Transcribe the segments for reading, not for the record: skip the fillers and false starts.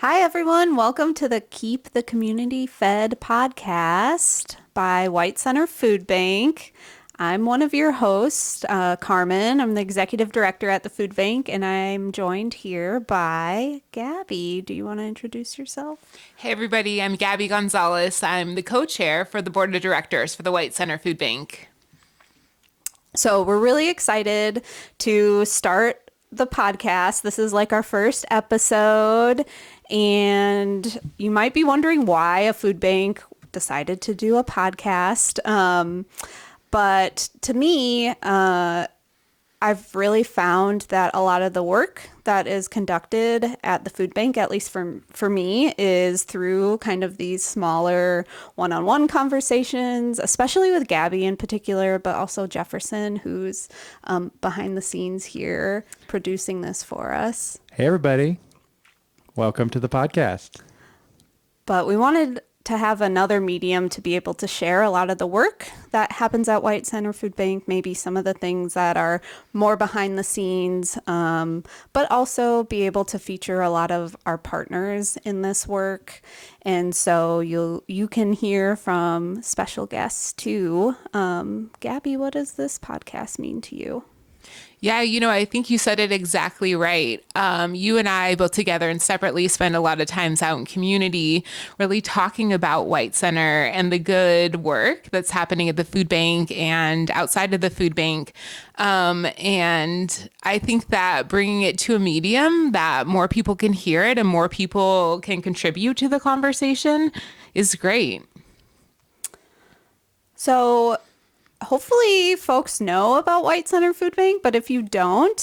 Hi, everyone. Welcome to the Keep the Community Fed podcast by White Center Food Bank. I'm one of your hosts, Carmen. I'm the executive director at the food bank, and I'm joined here by Gabby. Do you want to introduce yourself? Hey everybody, I'm Gabbi Gonzales. I'm the co-chair for the board of directors for the White Center Food Bank. So, we're really excited to start the podcast. This is like our first episode, and you might be wondering why a food bank decided to do a podcast. But to me, I've really found that a lot of the work that is conducted at the food bank, at least for me, is through kind of these smaller one-on-one conversations, especially with Gabby in particular, but also Jefferson, who's behind the scenes here producing this for us. Hey, everybody. Welcome to the podcast. But we wanted to have another medium to be able to share a lot of the work that happens at White Center Food Bank, maybe some of the things that are more behind the scenes, but also be able to feature a lot of our partners in this work. And so you can hear from special guests too. Gabby, what does this podcast mean to you? Yeah, I think you said it exactly right. You and I, both together and separately, spend a lot of times out in community really talking about White Center and the good work that's happening at the food bank and outside of the food bank. And I think that bringing it to a medium that more people can hear it and more people can contribute to the conversation is great. So hopefully folks know about White Center Food Bank, but if you don't,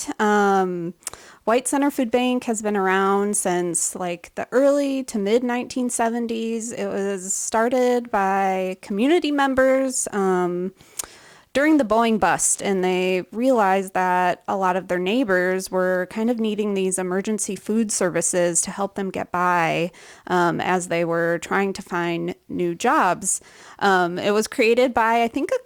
White Center Food Bank has been around since like the early to mid 1970s. It was started by community members during the Boeing bust, and they realized that a lot of their neighbors were kind of needing these emergency food services to help them get by as they were trying to find new jobs. It was created by, I think, a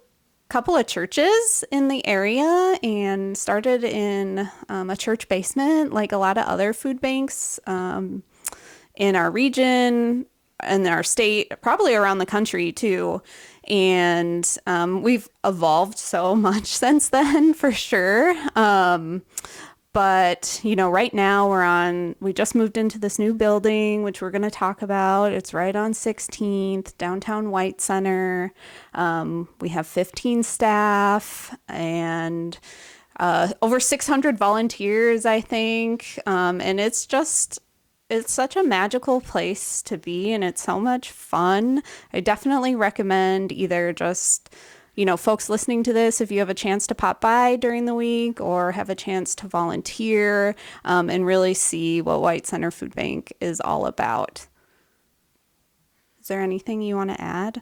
couple of churches in the area and started in a church basement, like a lot of other food banks in our region and our state, probably around the country too. And we've evolved so much since then, for sure. But, right now we just moved into this new building, which we're going to talk about. It's right on 16th, downtown White Center. We have 15 staff and over 600 volunteers, I think. And it's such a magical place to be, and it's so much fun. I definitely recommend either just folks listening to this, if you have a chance to pop by during the week or have a chance to volunteer and really see what White Center Food Bank is all about. Is there anything you want to add?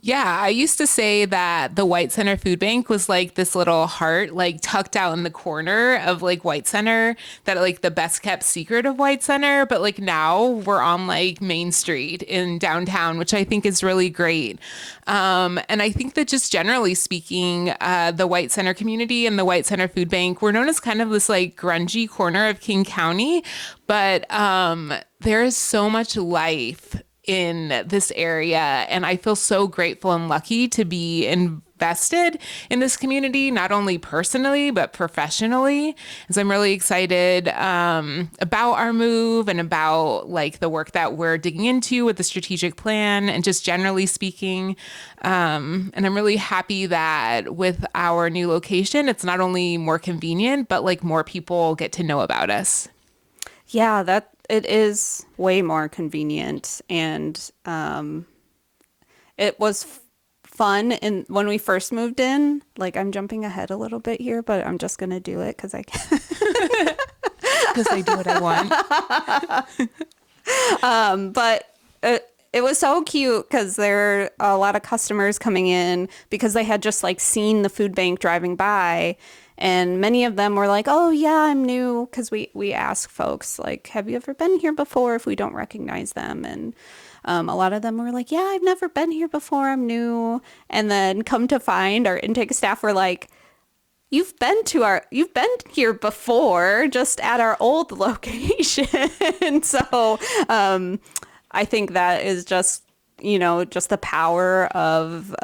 Yeah, I used to say that the White Center Food Bank was like this little heart, like tucked out in the corner of like White Center, that like the best kept secret of White Center. But like now we're on like Main Street in downtown, which I think is really great. And I think that just generally speaking, the White Center community and the White Center Food Bank, we're known as kind of this like grungy corner of King County, but there is so much life in this area, and I feel so grateful and lucky to be invested in this community, not only personally but professionally. And so I'm really excited about our move and about like the work that we're digging into with the strategic plan and just generally speaking. And I'm really happy that with our new location, it's not only more convenient, but like more people get to know about us. Yeah, it is way more convenient, and it was fun. And when we first moved in, like I'm jumping ahead a little bit here, but I'm just gonna do it because I can. Because I do what I want. But it was so cute because there are a lot of customers coming in because they had just like seen the food bank driving by. And many of them were like, oh, yeah, I'm new. Because we ask folks, like, have you ever been here before if we don't recognize them? And a lot of them were like, yeah, I've never been here before. I'm new. And then come to find our intake staff were like, you've been here before, just at our old location. So I think that is just, just the power of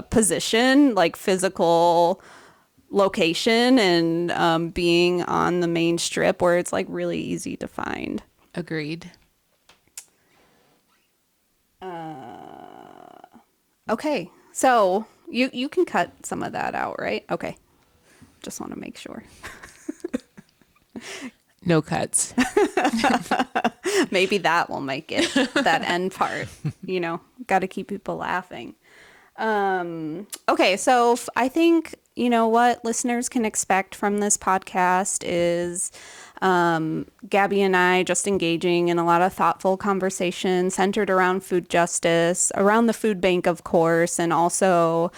position, like physical location, and being on the main strip where it's like really easy to find. Agreed. Okay, so you can cut some of that out, right? Okay, just want to make sure. No cuts. Maybe that will make it, that end part, got to keep people laughing. Okay, so I think, what listeners can expect from this podcast is Gabbi and I just engaging in a lot of thoughtful conversation centered around food justice, around the food bank, of course, and also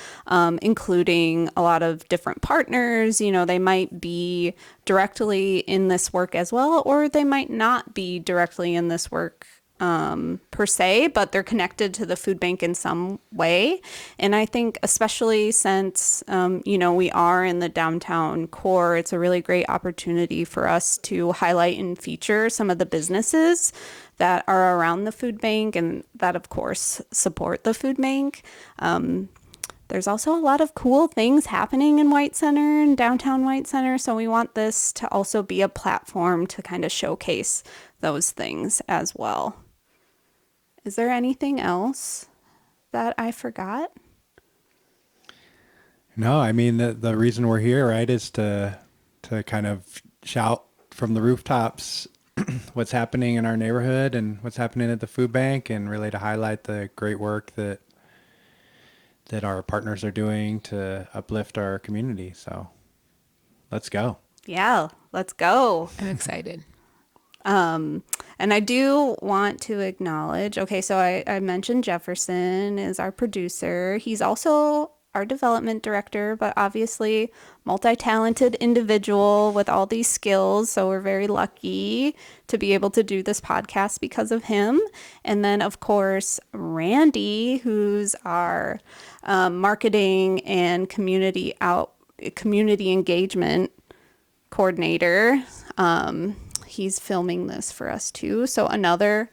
including a lot of different partners. They might be directly in this work as well, or they might not be directly in this work per se, but they're connected to the food bank in some way. And I think especially since, we are in the downtown core, it's a really great opportunity for us to highlight and feature some of the businesses that are around the food bank and that, of course, support the food bank. There's also a lot of cool things happening in White Center and downtown White Center. So we want this to also be a platform to kind of showcase those things as well. Is there anything else that I forgot? No, I mean, the reason we're here, right, is to kind of shout from the rooftops what's happening in our neighborhood and what's happening at the food bank, and really to highlight the great work that our partners are doing to uplift our community. So let's go. Yeah, let's go. I'm excited. And I do want to acknowledge, okay, so I mentioned Jefferson is our producer. He's also our development director, but obviously multi-talented individual with all these skills. So we're very lucky to be able to do this podcast because of him. And then, of course, Randy, who's our marketing and community engagement coordinator. He's filming this for us too. So another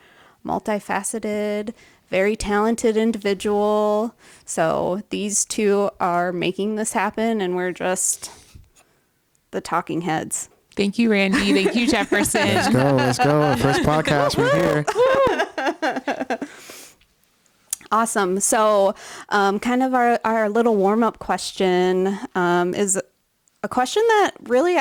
multifaceted, very talented individual. So these two are making this happen, and we're just the talking heads. Thank you, Randy. Thank you, Jefferson. Let's go. Our first podcast, we're here. Awesome. So kind of our little warm-up question is a question that really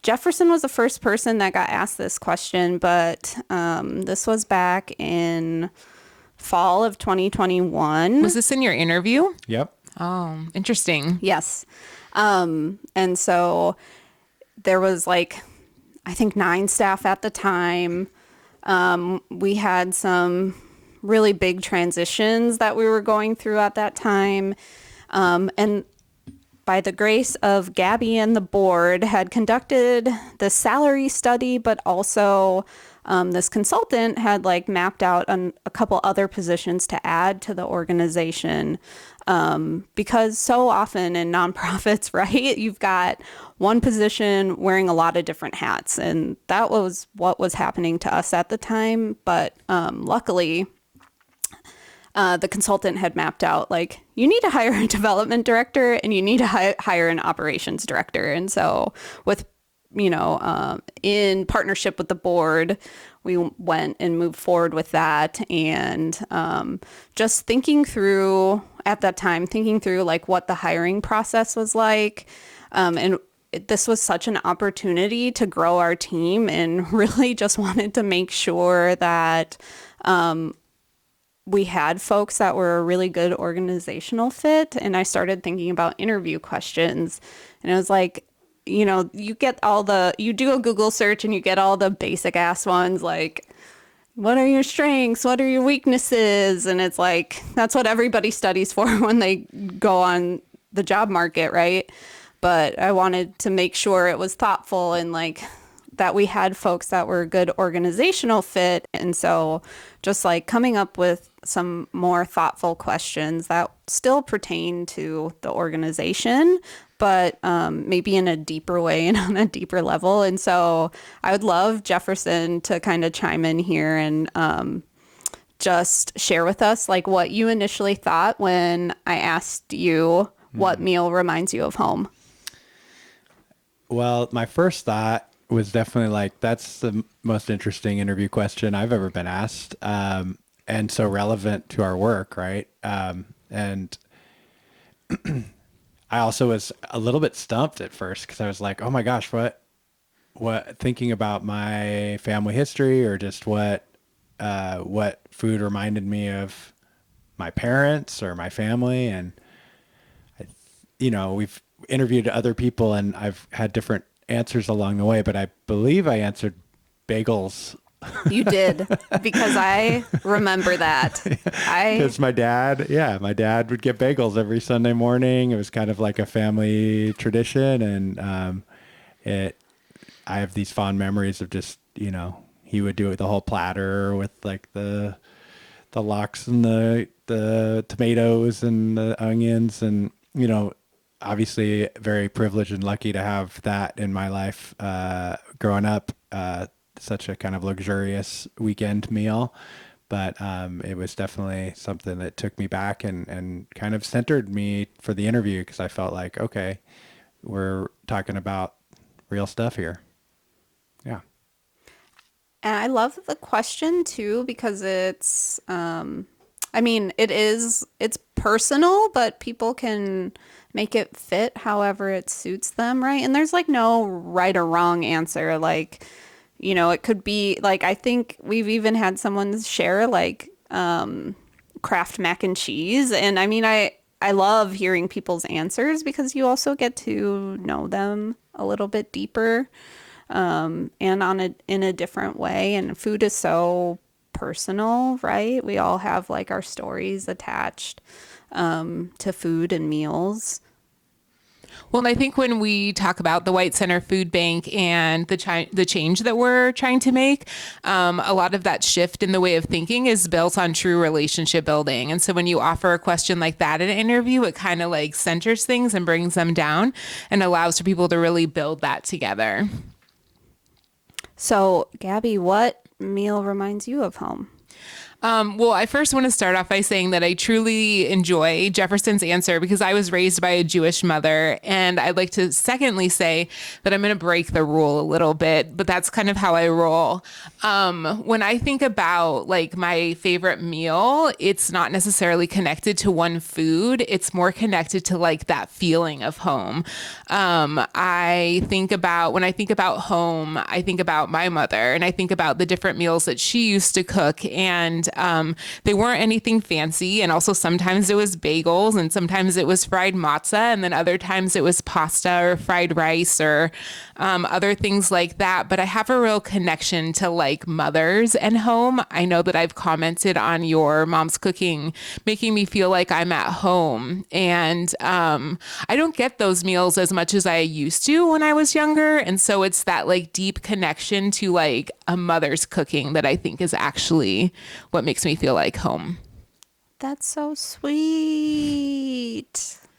Jefferson was the first person that got asked this question, but this was back in fall of 2021. Was this in your interview? Yep. Oh, interesting. Yes. And so there was I think 9 staff at the time. We had some really big transitions that we were going through at that time. And by the grace of Gabbi and the board, had conducted the salary study, but also this consultant had mapped out a couple other positions to add to the organization. Because so often in nonprofits, right, you've got one position wearing a lot of different hats. And that was what was happening to us at the time. But luckily, the consultant had mapped out you need to hire a development director and you need to hire an operations director. And so with, in partnership with the board, we went and moved forward with that. And just thinking through at that time, what the hiring process was like. And this was such an opportunity to grow our team, and really just wanted to make sure that we had folks that were a really good organizational fit. And I started thinking about interview questions, and it was you do a Google search and you get all the basic ass ones, what are your strengths? What are your weaknesses? And it's that's what everybody studies for when they go on the job market, right? But I wanted to make sure it was thoughtful and that we had folks that were a good organizational fit. And so just coming up with some more thoughtful questions that still pertain to the organization, but maybe in a deeper way and on a deeper level. And so I would love Jefferson to kind of chime in here and just share with us like what you initially thought when I asked you what meal reminds you of home. Well, my first thought was definitely like, that's the most interesting interview question I've ever been asked. And so relevant to our work, right? And I also was a little bit stumped at first because I was like, oh my gosh, thinking about my family history or just what food reminded me of my parents or my family. And, we've interviewed other people and I've had different answers along the way, but I believe I answered bagels. You did, because I remember that. Because my dad would get bagels every Sunday morning. It was kind of like a family tradition. And I have these fond memories of just, he would do it the whole platter with like the lox and the tomatoes and the onions and, obviously very privileged and lucky to have that in my life growing up. Such a kind of luxurious weekend meal, but it was definitely something that took me back and kind of centered me for the interview because I felt like, okay, we're talking about real stuff here. Yeah. And I love the question too, because it's, it's personal, but people can make it fit however it suits them, right? And there's like no right or wrong answer. Like, it could be like, I think we've even had someone share like Kraft mac and cheese. And I love hearing people's answers because you also get to know them a little bit deeper and in a different way. And food is so personal, right? We all have like our stories attached to food and meals. Well, and I think when we talk about the White Center Food Bank and the change that we're trying to make, a lot of that shift in the way of thinking is built on true relationship building. And so when you offer a question like that in an interview, it kind of like centers things and brings them down and allows for people to really build that together. So, Gabby, what meal reminds you of home? Well, I first want to start off by saying that I truly enjoy Jefferson's answer because I was raised by a Jewish mother. And I'd like to secondly say that I'm going to break the rule a little bit, but that's kind of how I roll. When I think about like my favorite meal, it's not necessarily connected to one food. It's more connected to like that feeling of home. When I think about home, I think about my mother and I think about the different meals that she used to cook. And they weren't anything fancy. And also sometimes it was bagels and sometimes it was fried matzah. And then other times it was pasta or fried rice or other things like that. But I have a real connection to like mothers and home. I know that I've commented on your mom's cooking, making me feel like I'm at home. And I don't get those meals as much as I used to when I was younger. And so it's that like deep connection to like a mother's cooking that I think is actually what makes me feel like home. That's so sweet.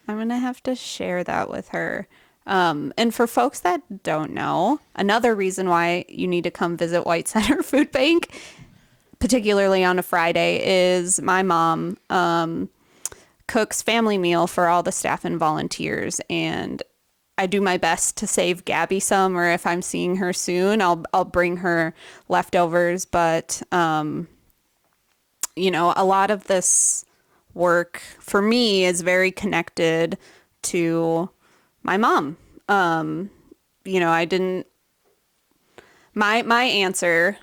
I'm going to have to share that with her. And for folks that don't know, another reason why you need to come visit White Center Food Bank, particularly on a Friday, is my mom cooks family meal for all the staff and volunteers. And I do my best to save Gabby some, or if I'm seeing her soon, I'll bring her leftovers. But a lot of this work for me is very connected to my mom. I didn't, my answer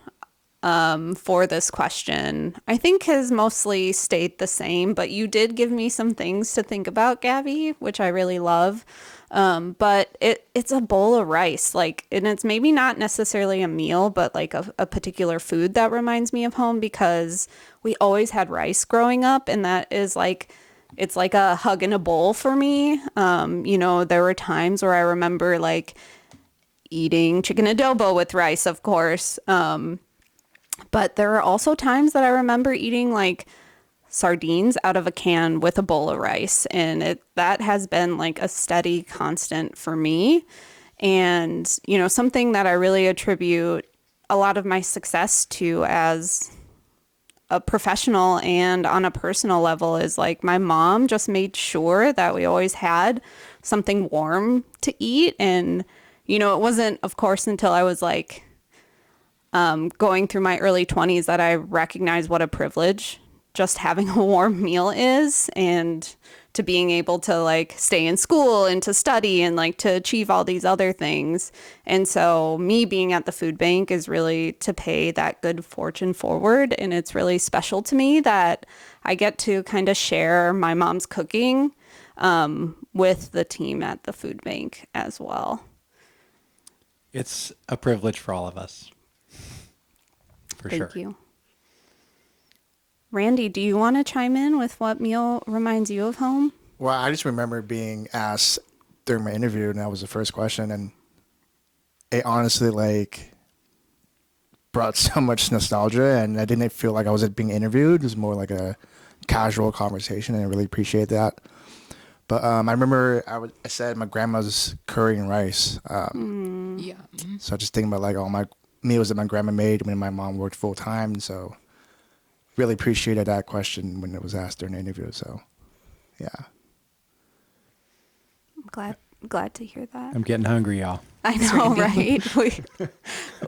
for this question, I think has mostly stayed the same, but you did give me some things to think about, Gabby, which I really love. But it's a bowl of rice, like, and it's maybe not necessarily a meal, but like a particular food that reminds me of home because we always had rice growing up. And that is like, it's like a hug in a bowl for me. There were times where I remember like eating chicken adobo with rice, of course. But there are also times that I remember eating like sardines out of a can with a bowl of rice. And that has been like a steady constant for me. And, something that I really attribute a lot of my success to as a professional and on a personal level is like my mom just made sure that we always had something warm to eat. And, it wasn't, of course, until I was like going through my early 20s that I recognized what a privilege just having a warm meal is, and to being able to like stay in school and to study and like to achieve all these other things. And so me being at the food bank is really to pay that good fortune forward. And it's really special to me that I get to kind of share my mom's cooking with the team at the food bank as well. It's a privilege for all of us. For sure. Thank you. Randy, do you want to chime in with what meal reminds you of home? Well, I just remember being asked during my interview, and that was the first question, and it honestly like brought so much nostalgia, and I didn't feel like I was being interviewed. It was more like a casual conversation, and I really appreciate that. But I remember I said my grandma's curry and rice. Yeah. So I just think about like all my meals that my grandma made when my mom worked full time. So really appreciated that question when it was asked during the interview. So yeah. I'm glad to hear that. I'm getting hungry, y'all. I know, right?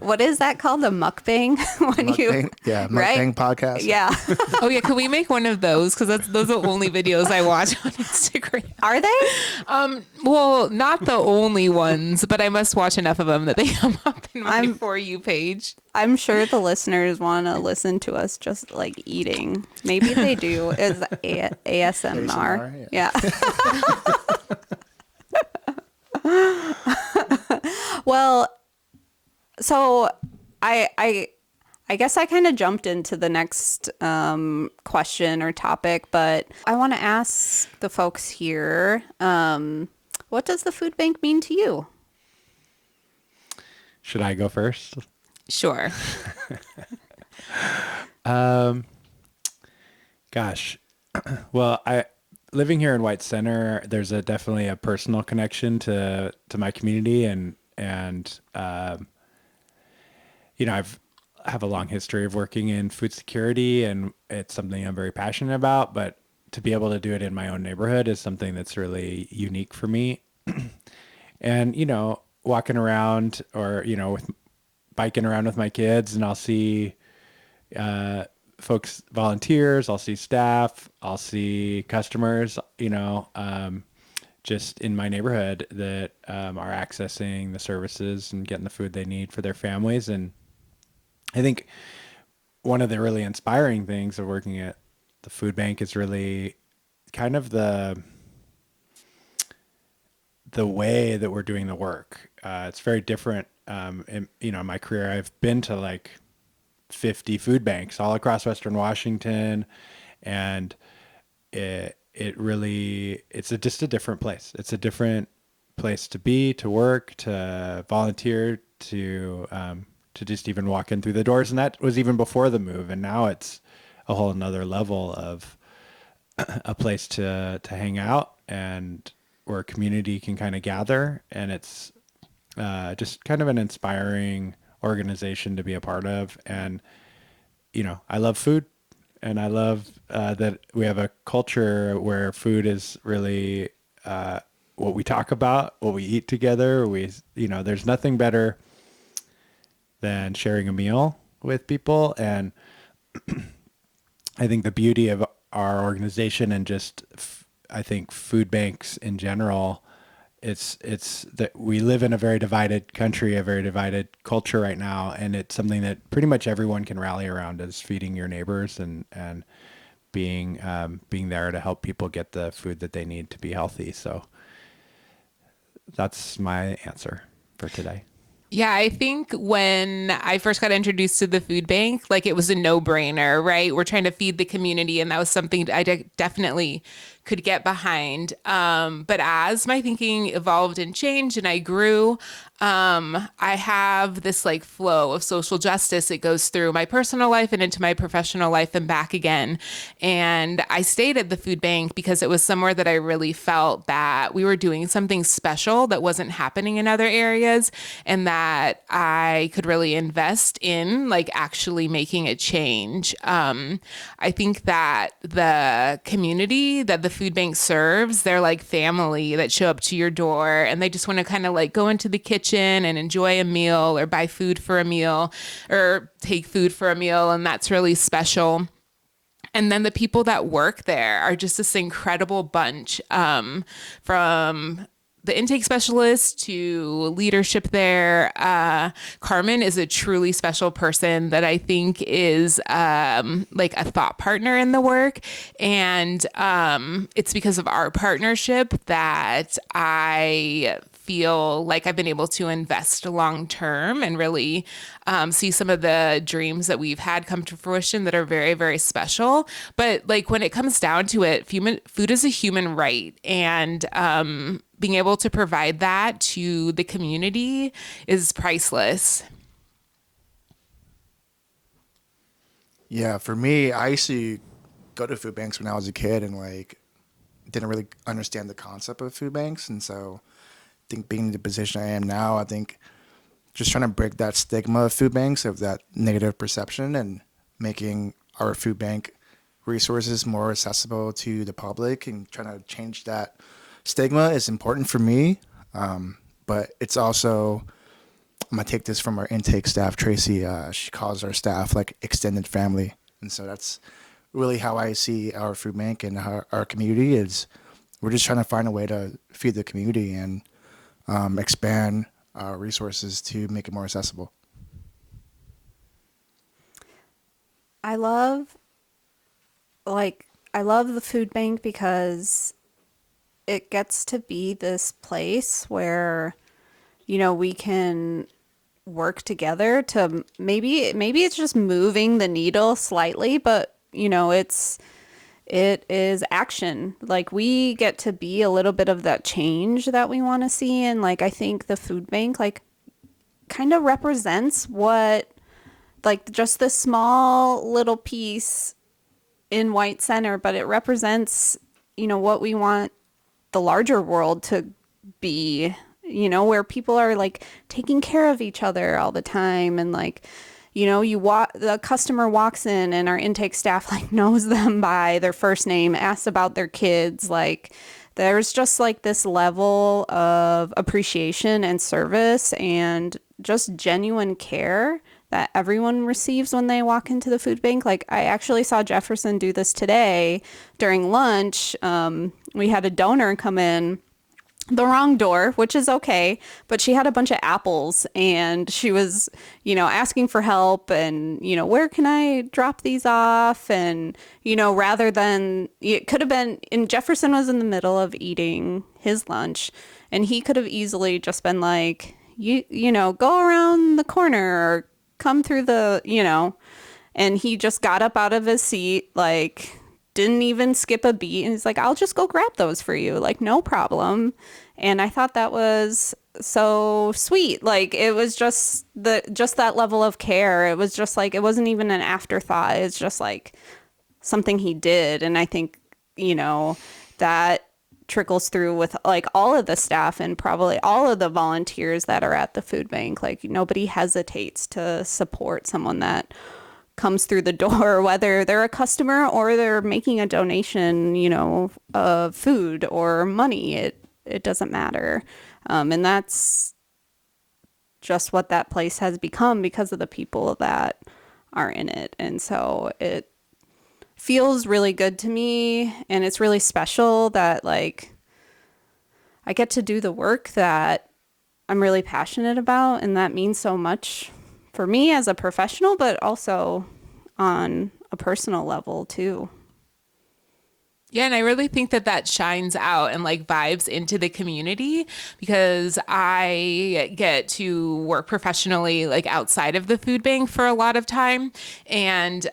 What is that called? A mukbang? Mukbang podcast. Yeah. Oh yeah, could we make one of those? Because those are the only videos I watch on Instagram. Are they? Well, not the only ones, but I must watch enough of them that they come up in my For You page. I'm sure the listeners want to listen to us just like eating. Maybe they do. Is ASMR? Yeah. Well, so I guess I kind of jumped into the next question or topic, but I want to ask the folks here, what does the food bank mean to you? Should I go first? Sure. Gosh. Well, living here in White Center, there's definitely a personal connection to my community, and I have a long history of working in food security, and it's something I'm very passionate about. But to be able to do it in my own neighborhood is something that's really unique for me. And walking around, or with biking around with my kids, and I'll see folks, volunteers, I'll see staff, I'll see customers, just in my neighborhood that are accessing the services and getting the food they need for their families. And I think one of the really inspiring things of working at the food bank is really kind of the way that we're doing the work. It's very different. In my career, I've been to like 50 food banks all across Western Washington, and it's just a different place. It's a different place to be, to work, to volunteer, to just even walk in through the doors. And that was even before the move. And now it's a whole nother level of a place to hang out, and where a community can kind of gather. And it's just kind of an inspiring organization to be a part of. And, I love food, and I love that we have a culture where food is really what we talk about, what we eat together. There's nothing better than sharing a meal with people. And I think the beauty of our organization, and just, I think food banks in general, it's that we live in a very divided country, a very divided culture right now. And it's something that pretty much everyone can rally around, is feeding your neighbors and being there to help people get the food that they need to be healthy. So that's my answer for today. Yeah, I think when I first got introduced to the food bank, like, it was a no-brainer, right? We're trying to feed the community, and that was something I definitely could get behind. But as my thinking evolved and changed and I grew, I have this like flow of social justice. It goes through my personal life and into my professional life and back again. And I stayed at the food bank because it was somewhere that I really felt that we were doing something special that wasn't happening in other areas, and that I could really invest in like actually making a change. I think that the community that the food bank serves, they're like family that show up to your door and they just want to kind of like go into the kitchen and enjoy a meal or buy food for a meal or take food for a meal. And that's really special. And then the people that work there are just this incredible bunch, from the intake specialist to leadership there. Carmen is a truly special person that I think is like a thought partner in the work. And it's because of our partnership that I feel like I've been able to invest long term and really see some of the dreams that we've had come to fruition that are very, very special. But like when it comes down to it, food is a human right. And being able to provide that to the community is priceless. Yeah, for me, I used to go to food banks when I was a kid and like didn't really understand the concept of food banks. And so I think being in the position I am now, I think just trying to break that stigma of food banks, of that negative perception, and making our food bank resources more accessible to the public and trying to change that stigma is important for me. But it's also, I'm gonna take this from our intake staff, Tracy. She calls our staff like extended family. And so that's really how I see our food bank and our community is. We're just trying to find a way to feed the community and expand our resources to make it more accessible. I love the food bank because it gets to be this place where, you know, we can work together to maybe it's just moving the needle slightly, but you know, it is action. Like we get to be a little bit of that change that we want to see. And like, I think the food bank like kind of represents what, like just this small little piece in White Center, but it represents, you know, what we want the larger world to be, you know, where people are like taking care of each other all the time. And like, you know, the customer walks in and our intake staff like knows them by their first name, asks about their kids. Like there's just like this level of appreciation and service and just genuine care that everyone receives when they walk into the food bank. Like I actually saw Jefferson do this today during lunch. We had a donor come in the wrong door, which is okay, but she had a bunch of apples and she was, you know, asking for help and, you know, where can I drop these off? And, you know, rather than, it could have been, and Jefferson was in the middle of eating his lunch and he could have easily just been like, you know, go around the corner or come through the, you know, and he just got up out of his seat, like, didn't even skip a beat. And he's like, I'll just go grab those for you. Like, no problem. And I thought that was so sweet. Like, it was just that level of care. It was just like, it wasn't even an afterthought. It's just like something he did. And I think, you know, that trickles through with like all of the staff and probably all of the volunteers that are at the food bank. Like nobody hesitates to support someone that comes through the door, whether they're a customer or they're making a donation, you know, of food or money. It doesn't matter. And that's just what that place has become because of the people that are in it. And so it feels really good to me. And it's really special that like I get to do the work that I'm really passionate about. And that means so much for me as a professional, but also on a personal level too. Yeah, and I really think that that shines out and like vibes into the community because I get to work professionally like outside of the food bank for a lot of time, and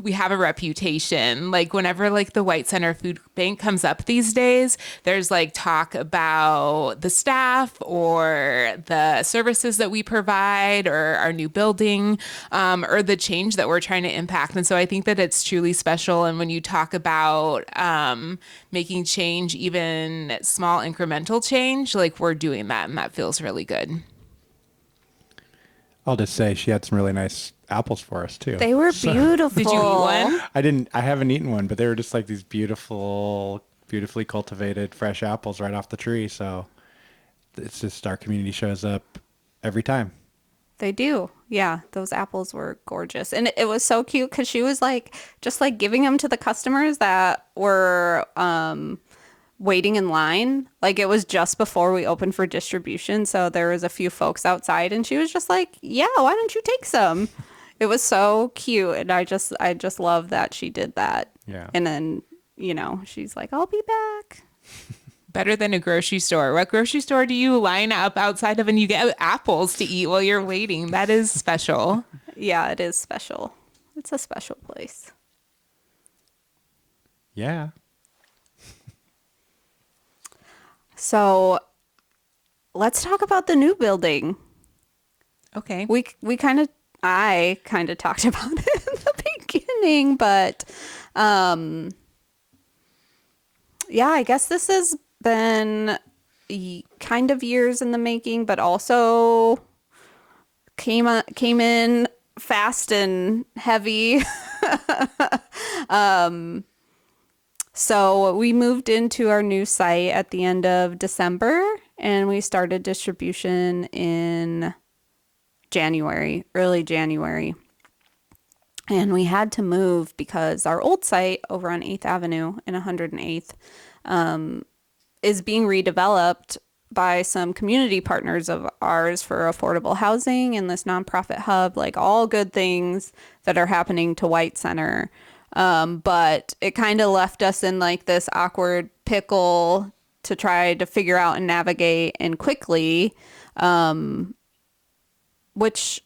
we have a reputation. Like whenever like the White Center Food Bank comes up these days, there's like talk about the staff or the services that we provide or our new building or the change that we're trying to impact. And so I think that it's truly special. And when you talk about making change, even small incremental change, like we're doing that, and that feels really good. I'll just say she had some really nice apples for us too. They were beautiful. Did you eat one? I haven't eaten one, but they were just like these beautifully cultivated fresh apples right off the tree. So it's just our community shows up every time. They do. Yeah, those apples were gorgeous. And it was so cute because she was like, just like giving them to the customers that were waiting in line. Like it was just before we opened for distribution. So there was a few folks outside and she was just like, yeah, why don't you take some? It was so cute. And I just love that she did that. Yeah. And then, she's like, I'll be back. Better than a grocery store. What grocery store do you line up outside of and you get apples to eat while you're waiting? That is special. Yeah, it is special. It's a special place. Yeah. So let's talk about the new building. Okay. I kind of talked about it in the beginning, but yeah, I guess this has been kind of years in the making, but also came in fast and heavy. So we moved into our new site at the end of December, and we started distribution in early January. And we had to move because our old site over on 8th Avenue in 108th is being redeveloped by some community partners of ours for affordable housing and this nonprofit hub, like all good things that are happening to White Center. But it kind of left us in like this awkward pickle to try to figure out and navigate and quickly, which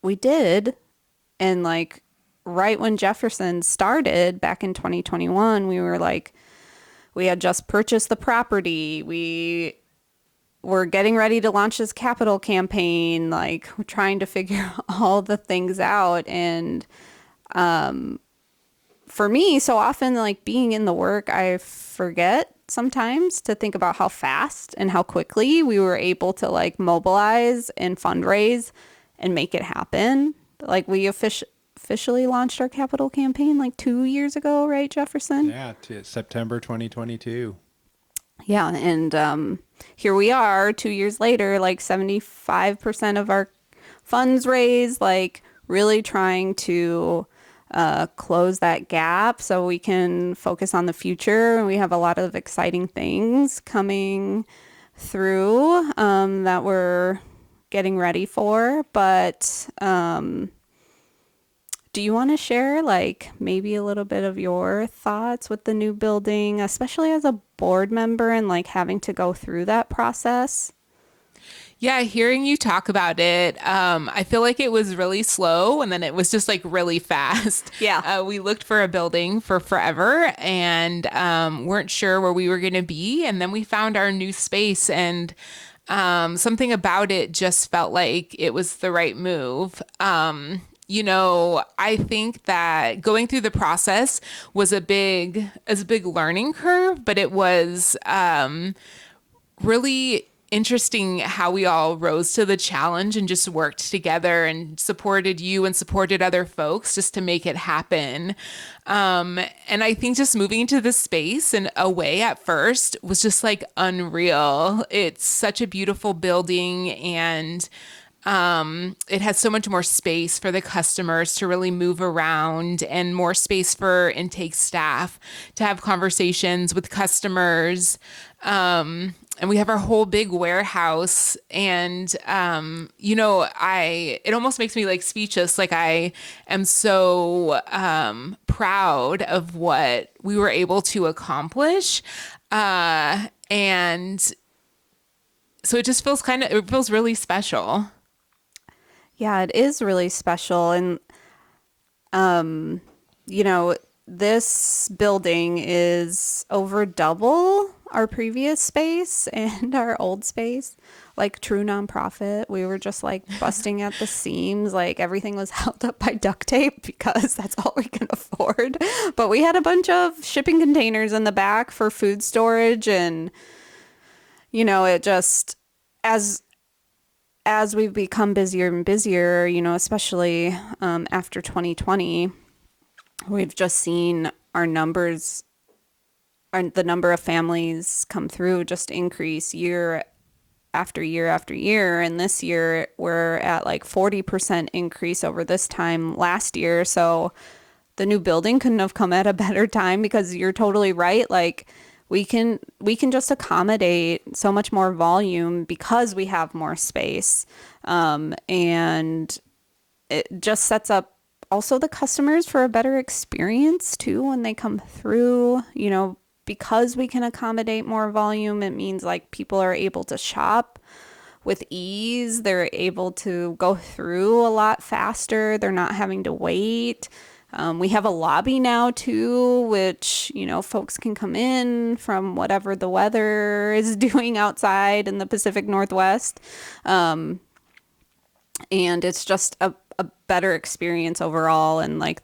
we did. And like right when Jefferson started back in 2021, we were like, we had just purchased the property. We were getting ready to launch this capital campaign. Like we're trying to figure all the things out. And for me, so often like being in the work, I forget sometimes to think about how fast and how quickly we were able to like mobilize and fundraise and make it happen. Like we officially launched our capital campaign like 2 years ago, right, Jefferson? Yeah, September 2022. Yeah, and here we are 2 years later, like 75% of our funds raised, like really trying to close that gap so we can focus on the future. We have a lot of exciting things coming through that we're getting ready for, but do you want to share like maybe a little bit of your thoughts with the new building, especially as a board member and like having to go through that process? Yeah, hearing you talk about it, I feel like it was really slow and then it was just like really fast. Yeah. We looked for a building for forever and weren't sure where we were going to be. And then we found our new space and something about it just felt like it was the right move. I think that going through the process was a big learning curve, but it was really interesting how we all rose to the challenge and just worked together and supported you and supported other folks just to make it happen. And I think just moving into this space and away at first was just like unreal. It's such a beautiful building and it has so much more space for the customers to really move around and more space for intake staff to have conversations with customers. and we have our whole big warehouse. And, it almost makes me like speechless. Like I am so proud of what we were able to accomplish. And so it just feels it feels really special. Yeah, it is really special. And, this building is over double our previous space and our old space. Like true nonprofit, we were just like busting at the seams. Like everything was held up by duct tape because that's all we can afford. But we had a bunch of shipping containers in the back for food storage. And, it just, as we've become busier and busier, especially after 2020, we've just seen our numbers, the number of families come through just increase year after year after year. And this year we're at like 40% increase over this time last year. So the new building couldn't have come at a better time, because you're totally right. Like we can just accommodate so much more volume because we have more space. And it just sets up also the customers for a better experience too when they come through. Because we can accommodate more volume, it means like people are able to shop with ease. They're able to go through a lot faster. They're not having to wait. We have a lobby now too, which, folks can come in from whatever the weather is doing outside in the Pacific Northwest. And it's just a better experience overall. And like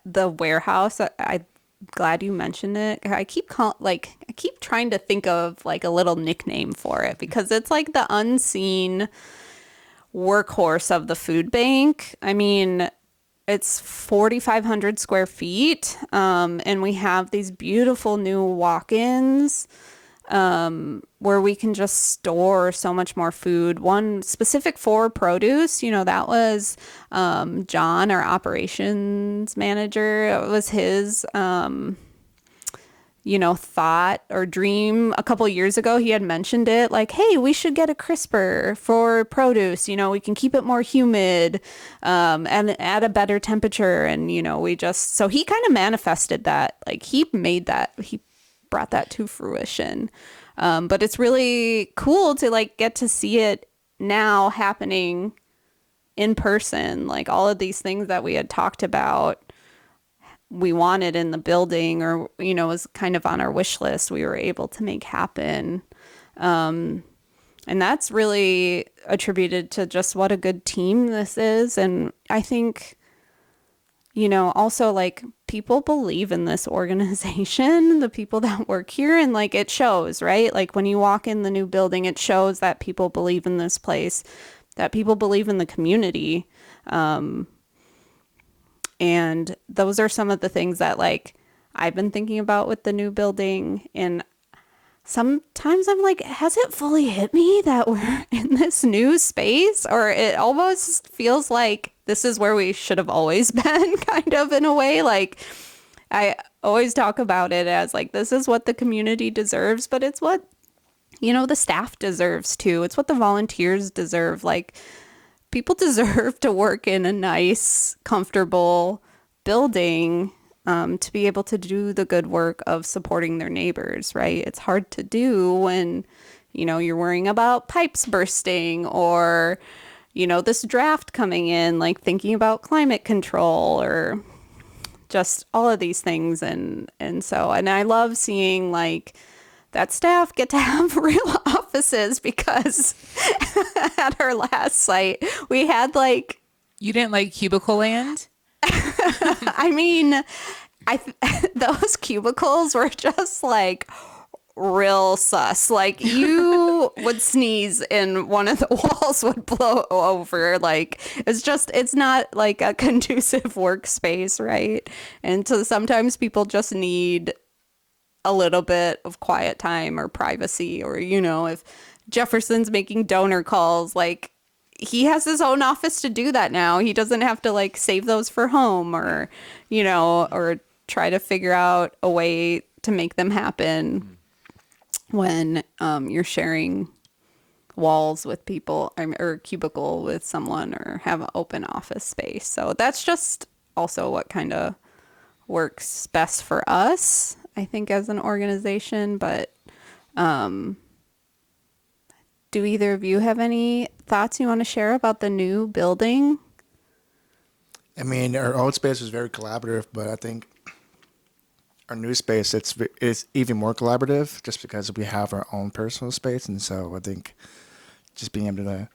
the warehouse, I'm glad you mentioned it. I keep trying to think of like a little nickname for it, because it's like the unseen workhorse of the food bank. I mean, it's 4,500 square feet. And we have these beautiful new walk-ins where we can just store so much more food. One specific for produce, that was John, our operations manager. It was his, thought or dream a couple years ago. He had mentioned it like, hey, we should get a crisper for produce. We can keep it more humid and at a better temperature. And, so he kind of manifested that. Like he brought that to fruition. But it's really cool to like get to see it now happening in person. Like all of these things that we had talked about, we wanted in the building, or, was kind of on our wish list, we were able to make happen. And that's really attributed to just what a good team this is. And I think, also like people believe in this organization, the people that work here, and like it shows, right? Like when you walk in the new building, it shows that people believe in this place, that people believe in the community. And those are some of the things that like I've been thinking about with the new building. And sometimes I'm like, has it fully hit me that we're in this new space? Or it almost feels like this is where we should have always been, kind of, in a way. Like I always talk about it as like, this is what the community deserves, but it's what, the staff deserves too. It's what the volunteers deserve. Like people deserve to work in a nice, comfortable building to be able to do the good work of supporting their neighbors, right? It's hard to do when, you're worrying about pipes bursting or, this draft coming in, like thinking about climate control or just all of these things. And I love seeing like that staff get to have real offices, because at our last site, we had like... You didn't like cubicle land? I mean, those cubicles were just like real sus. Like you would sneeze and one of the walls would blow over. Like it's not like a conducive workspace, right? And so sometimes people just need a little bit of quiet time or privacy, or, if Jefferson's making donor calls, like he has his own office to do that now. He doesn't have to like save those for home or, or try to figure out a way to make them happen. when you're sharing walls with people or cubicle with someone or have an open office space. So that's just also what kind of works best for us, I think, as an organization. But do either of you have any thoughts you want to share about the new building? I mean, our old space was very collaborative, but I think our new space it's even more collaborative just because we have our own personal space, and so I think just being able to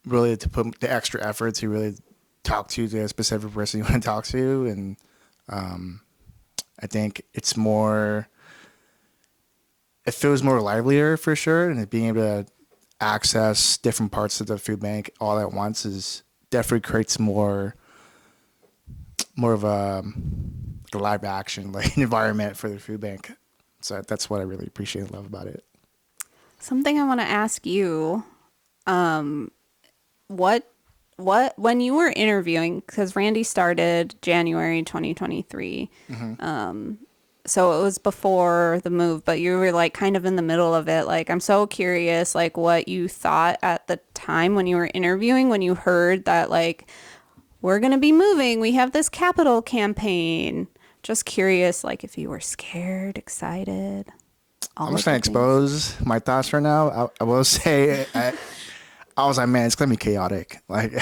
really to put the extra effort to really talk to the specific person you want to talk to, and I think it feels more livelier for sure, and being able to access different parts of the food bank all at once is definitely creates more of a live action like environment for the food bank. So that's what I really appreciate and love about it. Something I want to ask you, what when you were interviewing, because Randy started January 2023. So it was before the move, but you were like kind of in the middle of it. Like, I'm so curious, like what you thought at the time when you were interviewing, when you heard that, like, we're going to be moving, we have this capital campaign. Just curious, like, if you were scared, excited, all I'm of just gonna the things. expose my thoughts right now. I will say I was like, man, it's gonna be chaotic, like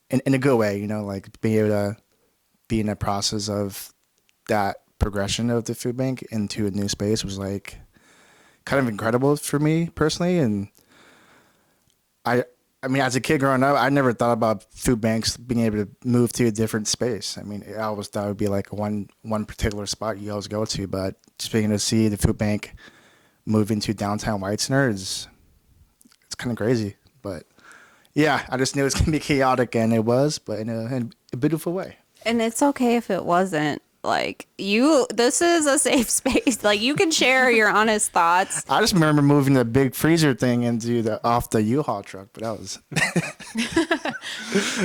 in a good way, like being able to be in the process of that progression of the food bank into a new space was like kind of incredible for me personally. And I I mean, as a kid growing up, I never thought about food banks being able to move to a different space. I mean, I always thought it would be like one particular spot you always go to, but just being able to see the food bank move into downtown White Center is it's kind of crazy. But yeah, I just knew it was gonna be chaotic, and it was, but in a beautiful way. And it's okay if it wasn't. Like, this is a safe space. Like, you can share your honest thoughts. I just remember moving the big freezer thing into off the U-Haul truck, but that was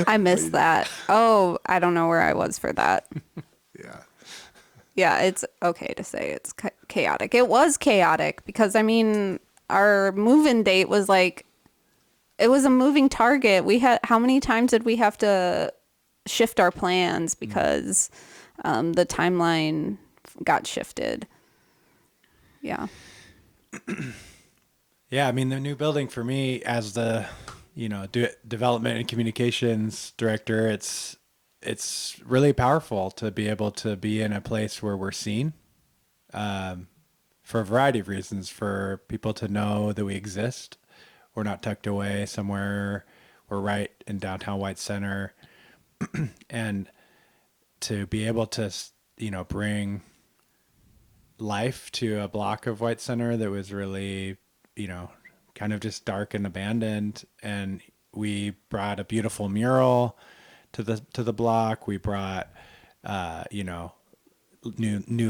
I missed that. Oh, I don't know where I was for that. yeah. Yeah, it's okay to say it's chaotic. It was chaotic because, I mean, our move-in date was like, it was a moving target. How many times did we have to shift our plans because the timeline got shifted? Yeah. Yeah, I mean, the new building for me as the, development and communications director, it's really powerful to be able to be in a place where we're seen, for a variety of reasons, for people to know that we exist. We're not tucked away somewhere. We're right in downtown White Center, and to be able to, bring life to a block of White Center that was really, kind of just dark and abandoned. And we brought a beautiful mural to the block. We brought, new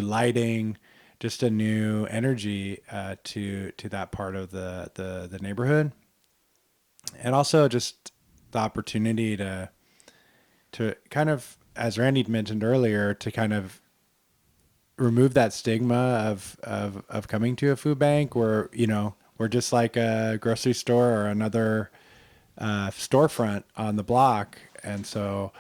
lighting, just a new energy to that part of the neighborhood, and also just the opportunity to kind of, as Randy mentioned earlier, to kind of remove that stigma of coming to a food bank where, we're just like a grocery store or another storefront on the block. And so,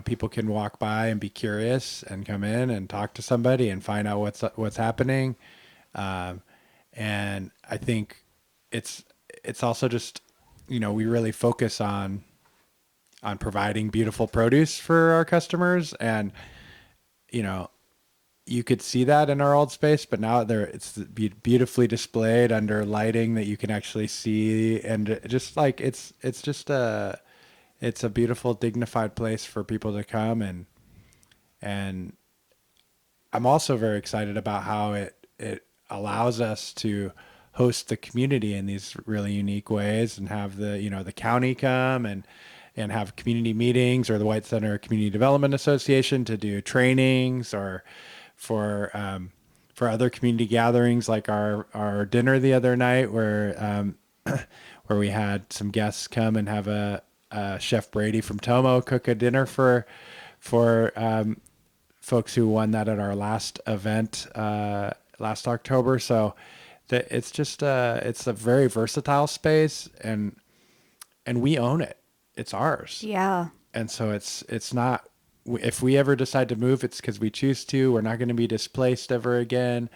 people can walk by and be curious and come in and talk to somebody and find out what's happening. And I think it's also just, we really focus on providing beautiful produce for our customers. And, you could see that in our old space, but now it's beautifully displayed under lighting that you can actually see. And just like, it's a beautiful, dignified place for people to come. And I'm also very excited about how it allows us to host the community in these really unique ways, and have the county come and have community meetings, or the White Center Community Development Association to do trainings, or for other community gatherings, like our dinner the other night, where where we had some guests come and have a Chef Brady from Tomo cook a dinner for folks who won that at our last event last October. So It's just it's a very versatile space, and we own it. It's ours. Yeah. And so it's not, if we ever decide to move, it's because we choose to. We're not going to be displaced ever again.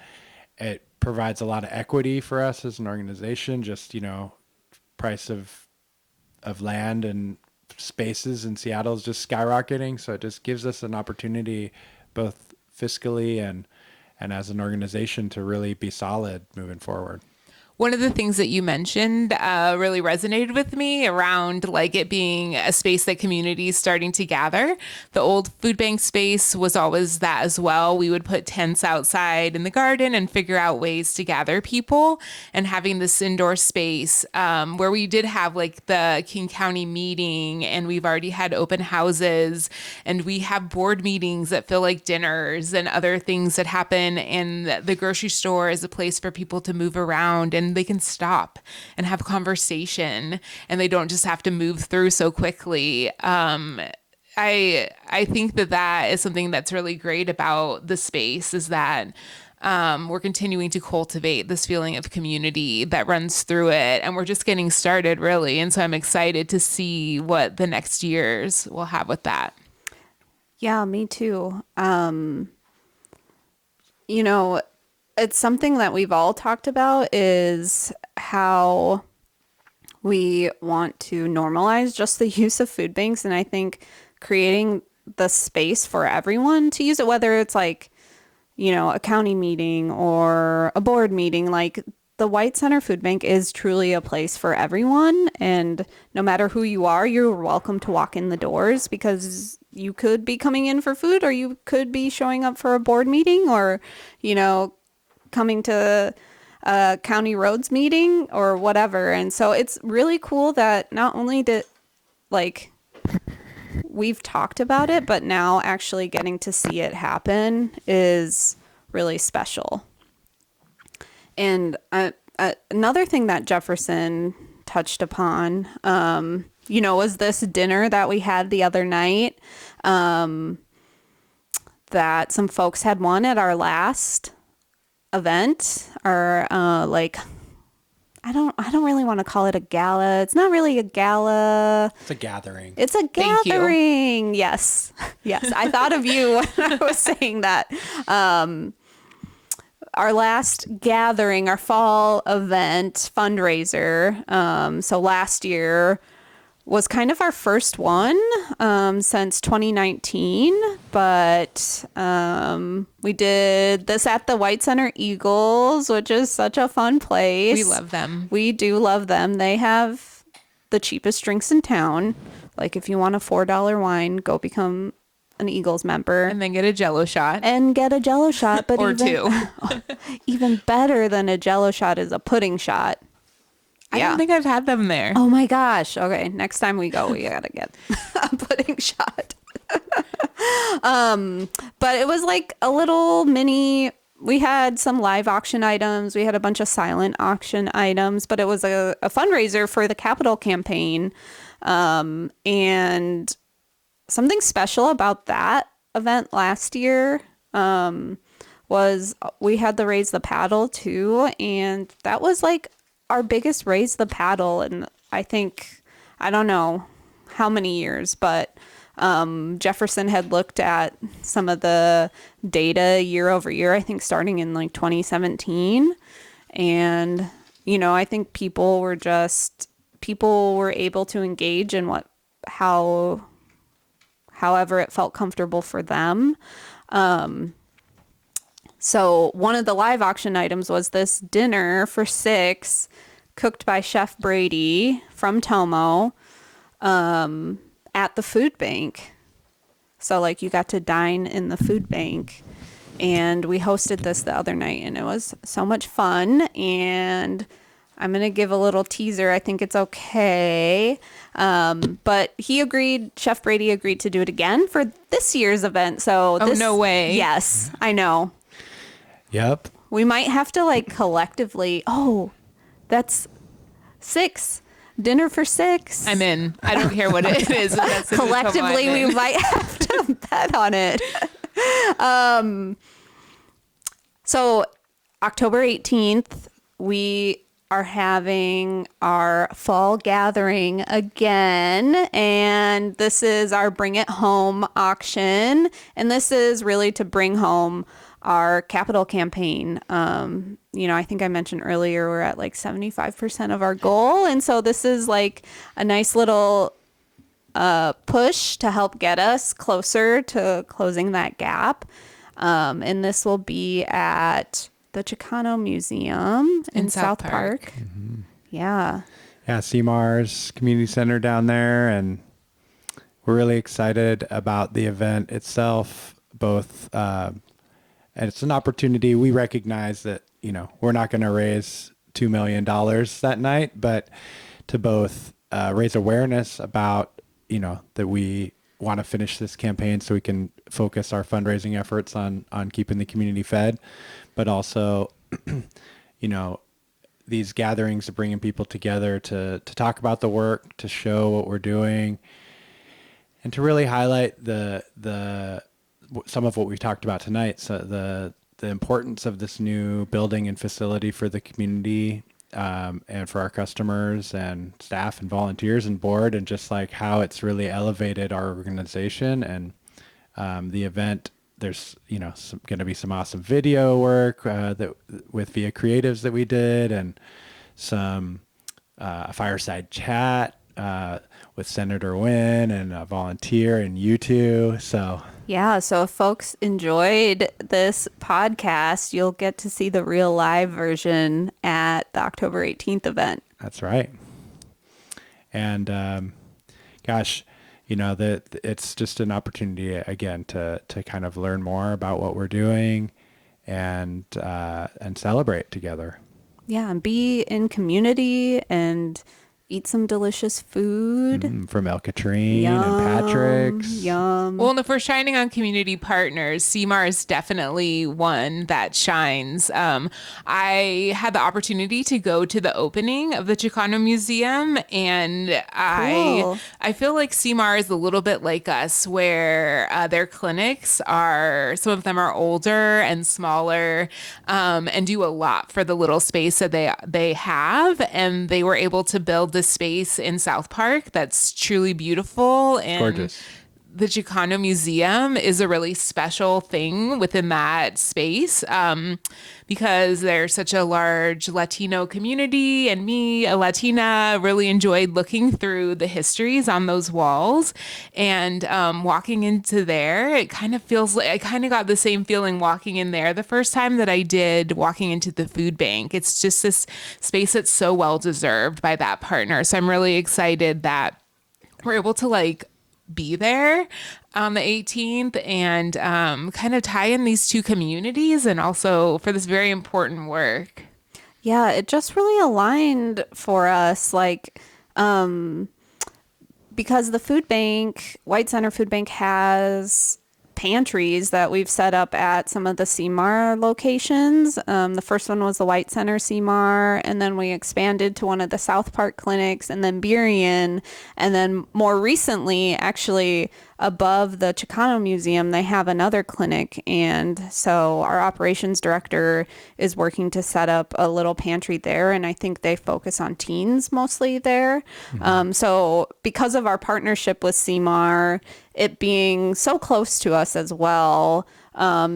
It provides a lot of equity for us as an organization. Just, price of land and spaces in Seattle is just skyrocketing. So it just gives us an opportunity, both fiscally and as an organization, to really be solid moving forward. One of the things that you mentioned really resonated with me around like it being a space that community is starting to gather. The old food bank space was always that as well. We would put tents outside in the garden and figure out ways to gather people, and having this indoor space where we did have like the King County meeting, and we've already had open houses, and we have board meetings that feel like dinners and other things that happen. And the grocery store is a place for people to move around, and they can stop and have conversation, and they don't just have to move through so quickly. I think that is something that's really great about the space, is that we're continuing to cultivate this feeling of community that runs through it, and we're just getting started, really. And so I'm excited to see what the next years will have with that. Yeah, me too. It's something that we've all talked about, is how we want to normalize just the use of food banks. And I think creating the space for everyone to use it, whether it's like, a county meeting or a board meeting, like the White Center Food Bank is truly a place for everyone. And no matter who you are, you're welcome to walk in the doors, because you could be coming in for food, or you could be showing up for a board meeting, or, coming to a county roads meeting or whatever. And so it's really cool that not only did we've talked about it, but now actually getting to see it happen is really special. And another thing that Jefferson touched upon, was this dinner that we had the other night, that some folks had won at our last event, or I don't really want to call it a gala. It's not really a gala. It's a gathering. It's a gathering. Yes. I thought of you when I was saying that. Our last gathering, our fall event fundraiser. So last year was kind of our first one since 2019, but we did this at the White Center Eagles, which is such a fun place. We love them. We do love them. They have the cheapest drinks in town. Like if you want a $4 wine, go become an Eagles member. And then get a Jell-O shot. And get a Jell-O shot. But or two. Even better than a Jell-O shot is a pudding shot. I don't think I've had them there. Oh my gosh. Okay. Next time we go, we gotta get a pudding shot. But it was like a little mini, we had some live auction items. We had a bunch of silent auction items, but it was a fundraiser for the Capitol campaign. And something special about that event last year, was we had the Raise the Paddle too. And that was like our biggest Raise the Paddle, and I don't know how many years, but Jefferson had looked at some of the data year over year, I think starting in like 2017. And, I think people were able to engage in however it felt comfortable for them. So one of the live auction items was this dinner for 6, cooked by Chef Brady from Tomo, at the food bank. So like you got to dine in the food bank, and we hosted this the other night, and it was so much fun. And I'm going to give a little teaser. I think it's okay. But Chef Brady agreed to do it again for this year's event. So no way. Yes, I know. Yep. We might have to like collectively, that's 6. Dinner for 6. I'm in. I don't care what it is. That's collectively, we might have to bet on it. So October 18th, we are having our fall gathering again, and this is our Bring It Home auction. And this is really to bring home our capital campaign. I think I mentioned earlier we're at like 75% of our goal. And so this is like a nice little push to help get us closer to closing that gap. And this will be at the Chicano Museum in South Park. Mm-hmm. Yeah. Yeah, CMAR's community center down there, and we're really excited about the event itself. Both, and it's an opportunity. We recognize that we're not going to raise $2 million that night, but to both raise awareness about that we want to finish this campaign so we can focus our fundraising efforts on keeping the community fed, but also these gatherings are bringing people together to talk about the work, to show what we're doing, and to really highlight some of what we talked about tonight. So the importance of this new building and facility for the community, and for our customers and staff and volunteers and board, and just like how it's really elevated our organization. And the event, there's going to be some awesome video work with Via Creatives that we did, and some fireside chat with Senator Nguyen and a volunteer and you two. So Yeah, so if folks enjoyed this podcast, you'll get to see the real live version at the October 18th event. that's right. And gosh, it's just an opportunity again to kind of learn more about what we're doing and celebrate together. Yeah, and be in community and eat some delicious food. From El Catrine Yum, and Patrick's. Yum. Well, and if we're shining on community partners, CMAR is definitely one that shines. I had the opportunity to go to the opening of the Chicano Museum, and Cool. I feel like CMAR is a little bit like us, where their clinics some of them are older and smaller, and do a lot for the little space that they have, and they were able to build this space in South Park that's truly beautiful and Gorgeous. The Chicano Museum is a really special thing within that space, because there's such a large Latino community, and me, a Latina, really enjoyed looking through the histories on those walls, and walking into there. It kind of feels like I kind of got the same feeling walking in there the first time that I did walking into the food bank. It's just this space that's so well deserved by that partner. So I'm really excited that we're able to be there on the 18th and kind of tie in these two communities, and also for this very important work. Yeah, it just really aligned for us, because the food bank, White Center Food Bank, has pantries that we've set up at some of the CMAR locations. The first one was the White Center CMAR, and then we expanded to one of the South Park clinics, and then Burien, and then more recently, actually above the Chicano Museum, they have another clinic. And so our operations director is working to set up a little pantry there, and I think they focus on teens mostly there. So because of our partnership with CMAR, it being so close to us as well,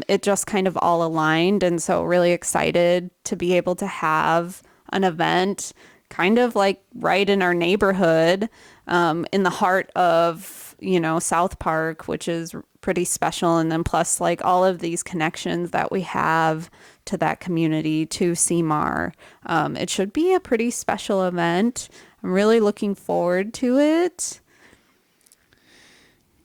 it just kind of all aligned. And so really excited to be able to have an event kind of like right in our neighborhood, in the heart of, South Park, which is pretty special. And then plus all of these connections that we have to that community, to CMAR. It should be a pretty special event. I'm really looking forward to it.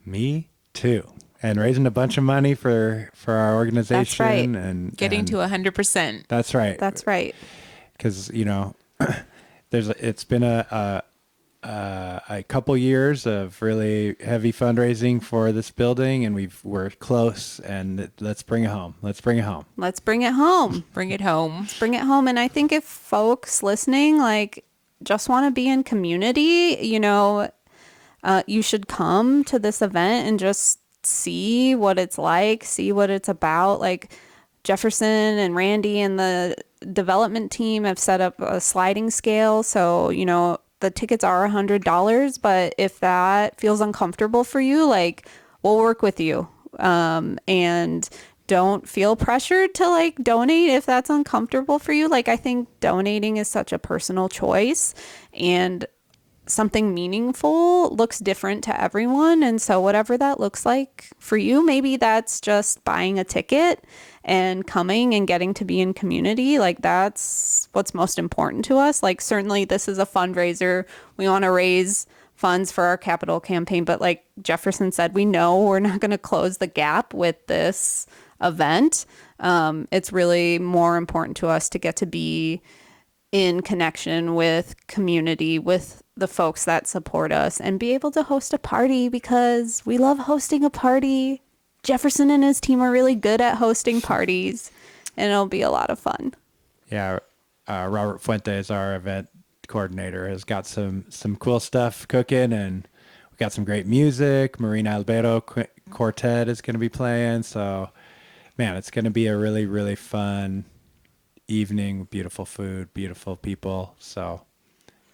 Me too. And raising a bunch of money for our organization. That's right. And Getting to 100%. That's right. That's right. Because it's been a couple years of really heavy fundraising for this building, and we're close. And let's bring it home. Let's bring it home. Let's bring it home. Bring it home. Bring it home. And I think if folks listening just want to be in community, you should come to this event and just see what it's like, see what it's about. Jefferson and Randy and the development team have set up a sliding scale. So, you know, the tickets are $100, but if that feels uncomfortable for you, like, we'll work with you. And don't feel pressured to like donate if that's uncomfortable for you. Like, I think donating is such a personal choice, and something meaningful looks different to everyone. And so whatever that looks like for you, maybe that's just buying a ticket and coming and getting to be in community. Like, that's what's most important to us. Like, certainly this is a fundraiser. We want to raise funds for our capital campaign, but like Jefferson said, we know we're not going to close the gap with this event. It's really more important to us to get to be in connection with community, with the folks that support us, and be able to host a party, because we love hosting a party. Jefferson and his team are really good at hosting parties, and it'll be a lot of fun. Yeah, Robert Fuentes, our event coordinator, has got some cool stuff cooking, and we got some great music. Marina Albero Quartet is going to be playing. So, man, it's going to be a really, really fun evening. Beautiful food, beautiful people. So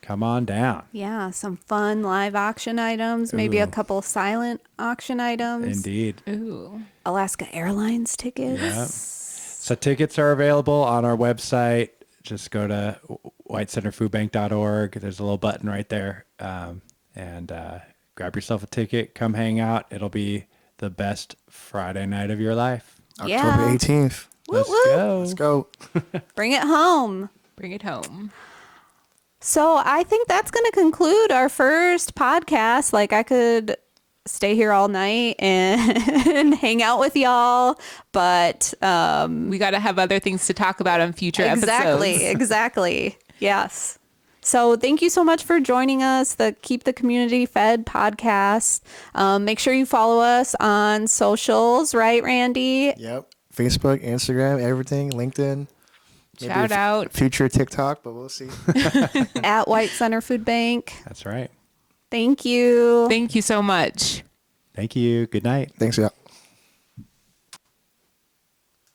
come on down. Yeah, some fun live auction items, maybe a couple silent auction items. Indeed. Ooh. Alaska Airlines tickets. Yep. So tickets are available on our website. Just go to whitecenterfoodbank.org. There's a little button right there. And grab yourself a ticket. Come hang out. It'll be the best Friday night of your life. Yeah. October 18th. Woo, woo. Let's go. Bring it home. Bring it home. So I think that's going to conclude our first podcast. Like, I could stay here all night and hang out with y'all, but We got to have other things to talk about on future episodes. Exactly. Yes. So thank you so much for joining us, the Keep the Community Fed podcast. Make sure you follow us on socials, right, Randy? Yep. Facebook, Instagram, everything, LinkedIn. Maybe Shout out. Future TikTok, but we'll see. At White Center Food Bank. That's right. Thank you. Thank you so much. Thank you. Good night. Thanks, y'all.